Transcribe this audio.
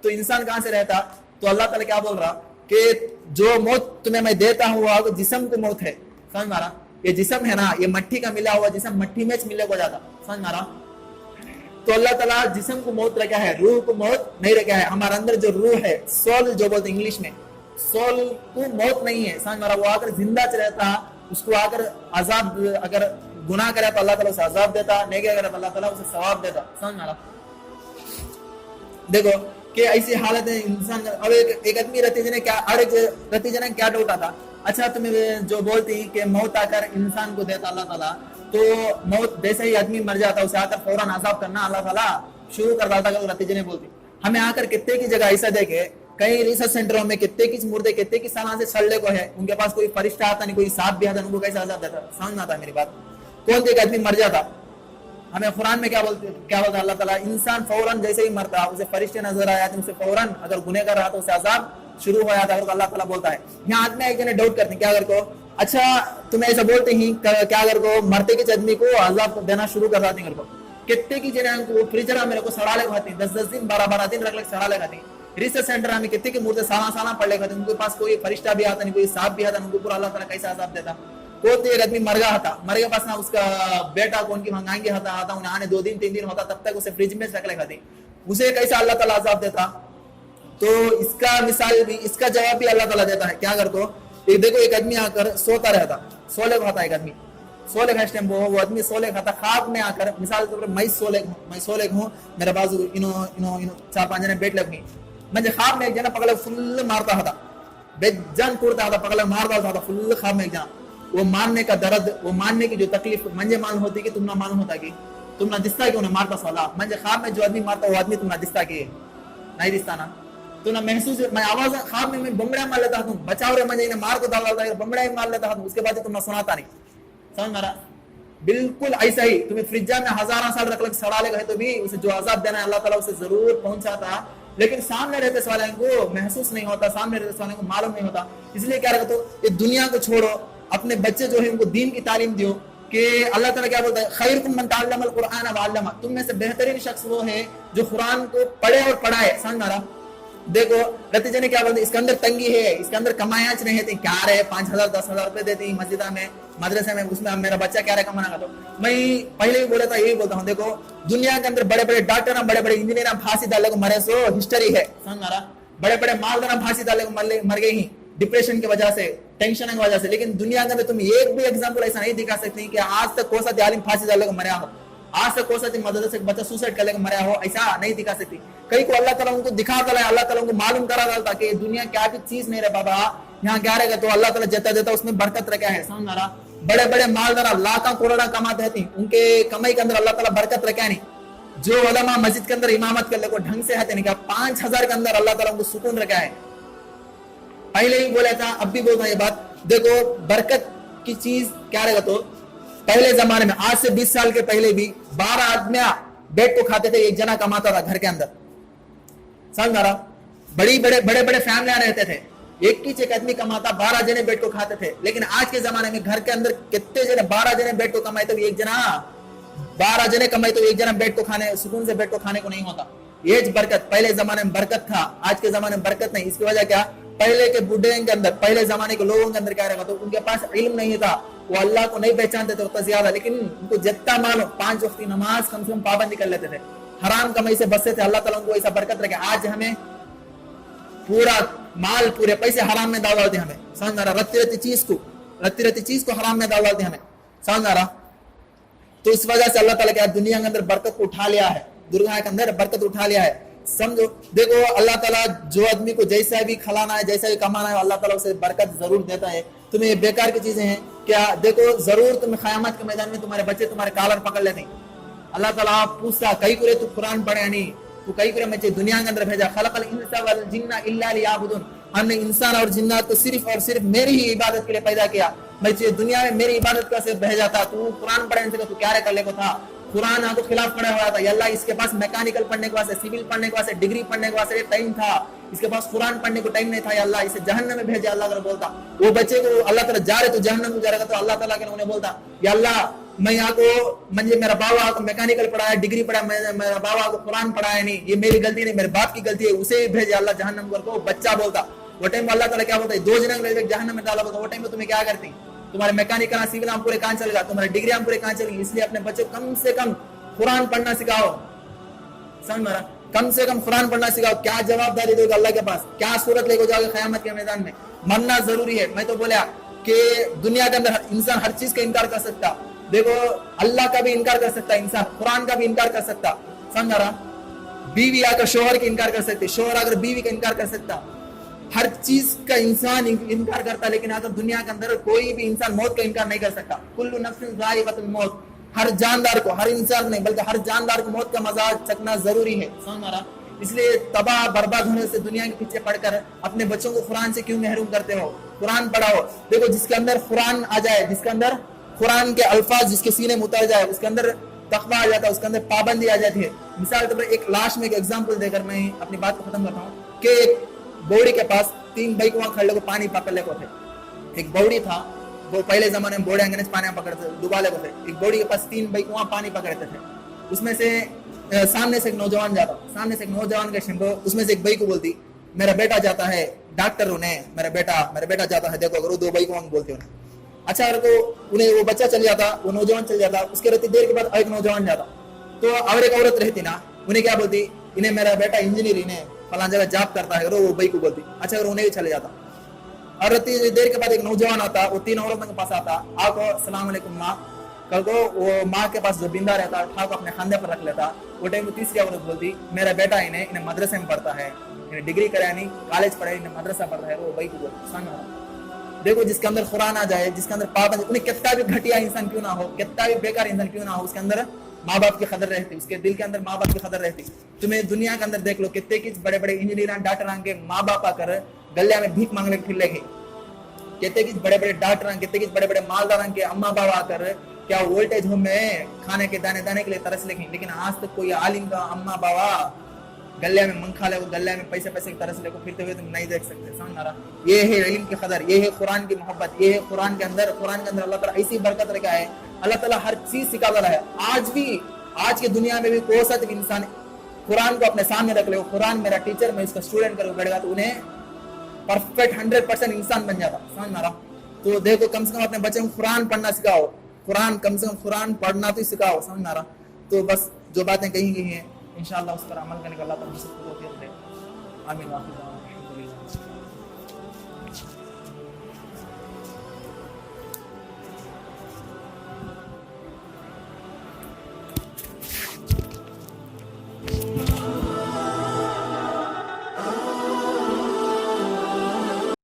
तो इंसान कहां से रहता? तो अल्लाह ताला क्या बोल रहा कि जो मौत तुम्हें मैं देता हूँ वो जिस्म को मौत है, समझ मारा? ये जिस्म है ना, ये मट्टी का मिला हुआ जिस्म मट्टी में मिले को जाता, समझ मारा? तो अल्लाह ताला जिस्म को मौत रखा है, रूह को मौत नहीं रखा है। हमारे अंदर जो रूह है, सोल जो बोलते इंग्लिश में, सोल को मौत नहीं है, समझ मारा? वो आकर जिंदा रहता, उसको आकर अजाब, अगर गुनाह करे तो अल्लाह ताला उसे अजाब देता, नेकी करे तो अल्लाह ताला उसे सवाब देता, समझ मारा? देखो कि ऐसी हालत है इंसान। अब एक आदमी रतीजे ने क्या डाउट आता, अच्छा तुम्हें जो बोलती कि मौत आकर इंसान को देता अल्लाह ताला, तो मौत जैसे ही आदमी मर जाता उसे आकर फौरन अजाब करना अल्लाह ताला शुरू कर देता, रतीजे ने बोलती। हमें आकर कितने की जगह ऐसा देखे, कई रिसर्च सेंटरों में कितने की मुर्दे कितने की साल से सड़ने को है, उनके पास कोई फरिश्ता आता नहीं, कोई सांप भी आता, उनको कैसे अजाब देता? समझ में आता मेरी बात? कौन एक आदमी मर जाता, हमें कुरान में क्या बोलता अल्लाह ताला, इंसान फौरन जैसे ही मरता उसे फरिश्ते नजर आया, उसे फौरन अगर गुनह कर रहा तो उसे अजाब शुरू हो जाता है, अल्लाह ताला बोलता है। यहाँ आदमी एक जने डाउट करते हैं, क्या अगर को, अच्छा तुम्हें ऐसा बोलते ही क्या अगर को मरते के आदमी को अजाब देना शुरू कर देते हैं, कितने की जने को फ्रिजर मेरे को सड़ा ले खाती, 10-10 दिन 12-12 दिन रख सड़ा ले खाती। रिसर्च सेंटर में कितने के मुर्दे साला पड़ ले खाते, उनके पास कोई फरिश्ता भी आता नहीं, कोई सांप भी आता, उनको पूरा अल्लाह ताला कैसा अजाब देता। कोई एक आदमी मर गया था, मर गया पास ना उसका बेटा कौन की मंगाएंगे आता उन्हें आने 2 दिन 3 दिन होता, तब तक उसे फ्रिज में रख ले खाती, उसे कैसा अल्लाह ताला अजाब देता? तो इसका मिसाल भी, इसका जवाब भी अल्लाह ताला देता है। क्या कर को देखो, एक आदमी आकर सोता रहता, सोले खाता, एक आदमी सोले खा, टाइम वो आदमी सोले खाता, ख्वाब में आकर, मिसाल के तौर पर मैं सोले हूँ, मेरे बाजू इनो 4-5 जने बैठ लगी, मैं ख्वाब में एक जना पकड़े फुल मारता था, बेजान कूदता था, पकड़े मार डालता था फुल ख्वाब में एक जना। वो मारने का दर्द, वो मारने की जो तकलीफ मंजे मालूम होती कि तुम ना मालूम होता कि तुम ना दिसता कि उन्हें मारता साला, मंजे ख्वाब में जो आदमी मारता वो आदमी तुम ना दिसता कि नहीं दिसता ना, तो ना महसूस, मैं आवाज ख्वाब में मैं बमड़ा मार लेता हूँ, बचाओ रे, मंजे मार को डाल डालता, बमड़ा ही मार लेता हूँ, उसके बाद तुम ना सुनाता नहीं, समझ मारा? बिल्कुल ऐसा ही तुम्हें फ्रिजा में 1000 साल रख सड़ा लेगा तो भी उसे जो अजाब देना है अल्लाह ताला उसे जरूर पहुंचाता, लेकिन सामने रहते वाले को महसूस नहीं होता, सामने रहते वाले को मालूम नहीं होता। इसलिए क्या रखो, ये दुनिया को छोड़ो, अपने बच्चे जो है उनको दीन की तालीम दियो। कि अल्लाह ताला क्या बोलता है, खैरुकुम मन तअल्लमल कुरआन व अल्लमा, तुम में से बेहतरीन शख्स वो है जो कुरान को पढ़े और पढ़ाए, समझ मारा? देखो नतीजे ने क्या बोलते, इसके अंदर तंगी है, इसके अंदर कमायाच नहीं है, क्या रहे 5000 10,000 रुपए देती मस्जिदा में, मदरसे में, उसमें मेरा बच्चा क्या रहे कमाना का। तो मैं पहले भी बोला था, यही बोलता हूँ, देखो दुनिया के अंदर बड़े बड़े डॉक्टर, बड़े बड़े इंजीनियर फांसी डालने को मरे, सो हिस्ट्री है, समझ मारा? बड़े बड़े मालदार फांसी डालने को मर गए ही डिप्रेशन की वजह से, टेंशन की वजह से। लेकिन दुनिया के अंदर तुम एक भी एग्जाम्पल ऐसा नहीं दिखा सकते कि आज तक कोई सा आलिम फांसी डालने को मरा हो, आज तक कोई सा मदरसे से बच्चा सुसाइड करने को मरा हो, ऐसा नहीं दिखा सकती। कहीं को अल्लाह ताला उनको दिखा डाला है, अल्लाह ताला उनको मालूम करा डालता कि दुनिया क्या भी चीज नहीं रहे बाबा, यहाँ क्या रहेगा, तो अल्लाह ताला जता देता उसमें बरकत रखा है, समझ रहा? बड़े बड़े मालदार लाखों करोड़ कमाते थे, उनके कमाई के अंदर अल्लाह ताला बरकत रखा नहीं। जो उलमा मस्जिद के अंदर इमामत करने को ढंग से है नहीं, 5000 के अंदर अल्लाह ताला उनको सुकून रखा है। पहले ही बोला था, अब भी बोलता ये बात, देखो बरकत की चीज क्या रहेगा, तो पहले जमाने में, आज से 20 साल के पहले भी 12 आदमी बेड को खाते थे, एक जना कमाता था घर के अंदर, समझ रहा? बड़े बड़े फैमिलियां रहते थे, एक आदमी कमाता, 12 जने बेड को खाते थे। लेकिन आज के जमाने में घर के अंदर कितने जने, 12 जने बेड को कमाए तो एक जना, 12 जने कमाए तो एक जना बेड को खाने, सुकून से बेड को खाने को नहीं होता। ये बरकत, पहले जमाने में बरकत था, आज के जमाने में बरकत नहीं। इसकी वजह क्या, पहले के बुढ़े के अंदर, पहले जमाने के लोगों के अंदर क्या रहेगा, तो उनके पास इल्म नहीं था, वो अल्लाह को नहीं पहचानते थे उतना ज्यादा, लेकिन उनको जितना मानो 5 वक्त की नमाज कम से कम पाबंदी कर लेते थे, हराम कमाई से बचते थे, अल्लाह ताला उनको ऐसा बरकत रखे। आज हमें पूरा माल, पूरे पैसे हराम में डाल डालते हमें, समझ रहा? रत्ती रत्ती चीज को हराम में डाल डालते हमें, समझ रहा? तो इस वजह से अल्लाह ताला क्या दुनिया के अंदर बरकत को उठा लिया है, दुनिया के अंदर बरकत उठा लिया है, समझो? देखो अल्लाह ताला जो आदमी को जैसा भी खिलाना है, जैसा भी कमाना है, अल्लाह ताला उसे बरकत जरूर देता है। तुम्हें ये बेकार की चीजें हैं क्या, देखो जरूर तुम्हें क़यामत के मैदान में तुम्हारे बच्चे तुम्हारे कॉलर पकड़ लेते हैं, अल्लाह ताला पूछता कई करे तू कुरान पढ़े नहीं, तू कई करे मैं दुनिया के अंदर भेजा, खलक़ल इंसा वल जिन्ना इल्ला लियअबुदून, हमने इंसान और जिन्नात को सिर्फ और सिर्फ मेरी ही इबादत के लिए पैदा किया, मैं दुनिया में मेरी इबादत का सिर्फ भेजा था, तू कुरान पढ़ने से तू क्या कर ले को था, कुरान आपको खिलाफ पड़ा हुआ था, अल्लाह इसके पास मैकेनिकल पढ़ने के वास्ते, सिविल पढ़ने के वास्ते, डिग्री पढ़ने के वास्ते टाइम था, इसके पास कुरान पढ़ने को टाइम नहीं था, अल्लाह इसे जहन्नम में भेजा। अल्लाह बोलता वो बच्चे को अल्लाह ताला जा रहे तो जहन्नम में जा रहा, तो अल्लाह ताला के उन्हें बोलता या अल्लाह मैं यहाँ को म्हणजे मेरा बाबा को मैकेनिकल पढ़ाया, डिग्री पढ़ा, मेरा बाबा को कुरान पढ़ाया नहीं, ये मेरी गलती नहीं, मेरे बाप की गलती है, उसे भेजे अल्लाह जहन्नम को। बच्चा बोलता वो टाइम अल्लाह ताला क्या बोलता है, 2 जन जहन्नम में डाला बोलता, वो टाइम में तुम्हें क्या करती, तुम्हारे मैकेनिक करना, सिविल हम पूरे कहाँ चलेगा, तुम्हारे डिग्री हम पूरे कहाँ चलेगी। इसलिए अपने बच्चों को कम से कम कुरान पढ़ना सिखाओ, समझ मारा, कम से कम कुरान पढ़ना सिखाओ। क्या जवाबदारी दोगे अल्लाह के पास, क्या सूरत लेके जाओगे क़यामत के मैदान में, मरना जरूरी है। मैं तो बोला कि दुनिया के अंदर इंसान हर चीज का इनकार कर सकता, देखो अल्लाह का भी इनकार कर सकता इंसान, कुरान का भी इनकार कर सकता, समझ रहा, बीवी आकर शोहर का इनकार कर सकती, शोहर आकर बीवी का इनकार कर सकता, हर चीज का इंसान इनकार करता। लेकिन अगर दुनिया के अंदर कोई भी इंसान मौत का इनकार नहीं कर सकता। कुल्लु नफ्सिन ज़ाइक़तुल मौत, हर जानदार को, हर इंसान नहीं बल्कि हर जानदार को मौत का मजा चखना जरूरी है, समझ मारा। इसलिए तबाह बर्बाद होने से दुनिया के पीछे पड़कर अपने बच्चों को कुरान से क्यों महरूम करते हो, कुरान पढ़ाओ। देखो जिसके अंदर कुरान आ जाए, जिसके अंदर कुरान के अल्फाज जिसके सीने में उतर जाए, उसके अंदर तकवा आ जाता है, उसके अंदर पाबंदी आ जाती है। मिसाल के तौर पर एक लास्ट में एक एग्जांपल देकर मैं अपनी बात को खत्म करता हूँ कि एक बौड़ी के पास 3 भाई को वहां खड़े को पानी पकड़ने को थे। एक बौड़ी था, वो पहले जमाने में बौड़े अंग्रेज पानी पकड़ते डुबाले को थे। एक बौड़ी के पास 3 भाई को वहां पानी पकड़ते थे। उसमें से सामने से एक नौजवान जाता, सामने से एक नौजवान के शिंबो, उसमें से एक भाई को बोलती मेरा बेटा जाता है डॉक्टर, उन्हें मेरा बेटा जाता है, देखो अगर वो 2 भाई को बोलते उन्हें। अच्छा अगर उन्हें वो बच्चा चल जाता, वो नौजवान चल जाता, उसके रहती देर के बाद एक नौजवान जाता, तो और एक औरत रहती ना, उन्हें क्या बोलती, इन्हें मेरा बेटा इंजीनियर, इन्हें फलां जगह जॉब करता है, वो भाई को बोलती। अच्छा अगर उन्हें भी चले जाता, और रहती देर के बाद एक नौजवान आता, वो 3 औरतों के पास आता, आपको अस्सलाम वालेकुम माँ, कल को वो माँ के पास जो बिंदा रहता उठा को अपने खांदे पर रख लेता। वो टाइम वो तीसरी औरत बोलती मेरा बेटा इन्हें मदरसे में पढ़ता है, इन्हें डिग्री कराया नहीं, कॉलेज पढ़ा, इन्हें मदरसा पढ़ता है, वो भाई को बोलती। देखो जिसके अंदर कुरान आ जाए, जिसके अंदर पाबंदी, उन्हें कितना भी घटिया इंसान क्यों ना हो, कितना भी बेकार इंसान क्यों ना हो, उसके अंदर माँ बाप की कदर रहती, उसके दिल के अंदर माँ बाप की कदर रहती। तुम्हें दुनिया के अंदर देख लो कितने की बड़े बड़े इंजीनियर डॉक्टर के माँ बाप आकर गलिया में भीख मांगने फिर लगे, कितने की बड़े बड़े डॉक्टर, कितने की बड़े बड़े मालदार के अम्मा बाबा आकर क्या वोल्टेज होम में खाने के दाने दाने के लिए तरस लेंगे। लेकिन आज तक कोई आलिम का अम्मा बाबा गलिया में मंग खा ले, गलिया में पैसे पैसे की तरस ले को फिरते हुए तुम नहीं देख सकते, समझ रहा। ये है इल्म की कदर, ये है कुरान की मोहब्बत, ये है कुरान के अंदर अल्लाह ताला ऐसी बरकत रखा है, अल्लाह ताला हर चीज सिखा रहा है। आज भी, आज की दुनिया में भी कोई सा इंसान कुरान को अपने सामने रख ले, कुरान मेरा टीचर, मैं इसका स्टूडेंट कर बैठेगा तो उन्हें परफेक्ट 100% इंसान बन जाता, समझ रहा। तो देखो कम से कम अपने बच्चे को कुरान पढ़ना सिखाओ, कुरान कम से कम कुरान पढ़ना तो सिखाओ, समझ रहा। तो बस जो बातें कही गई हैं इंशाअल्लाह उस पर अमल करने का अल्लाह ताला हमसे तौफीक दे। आमीन।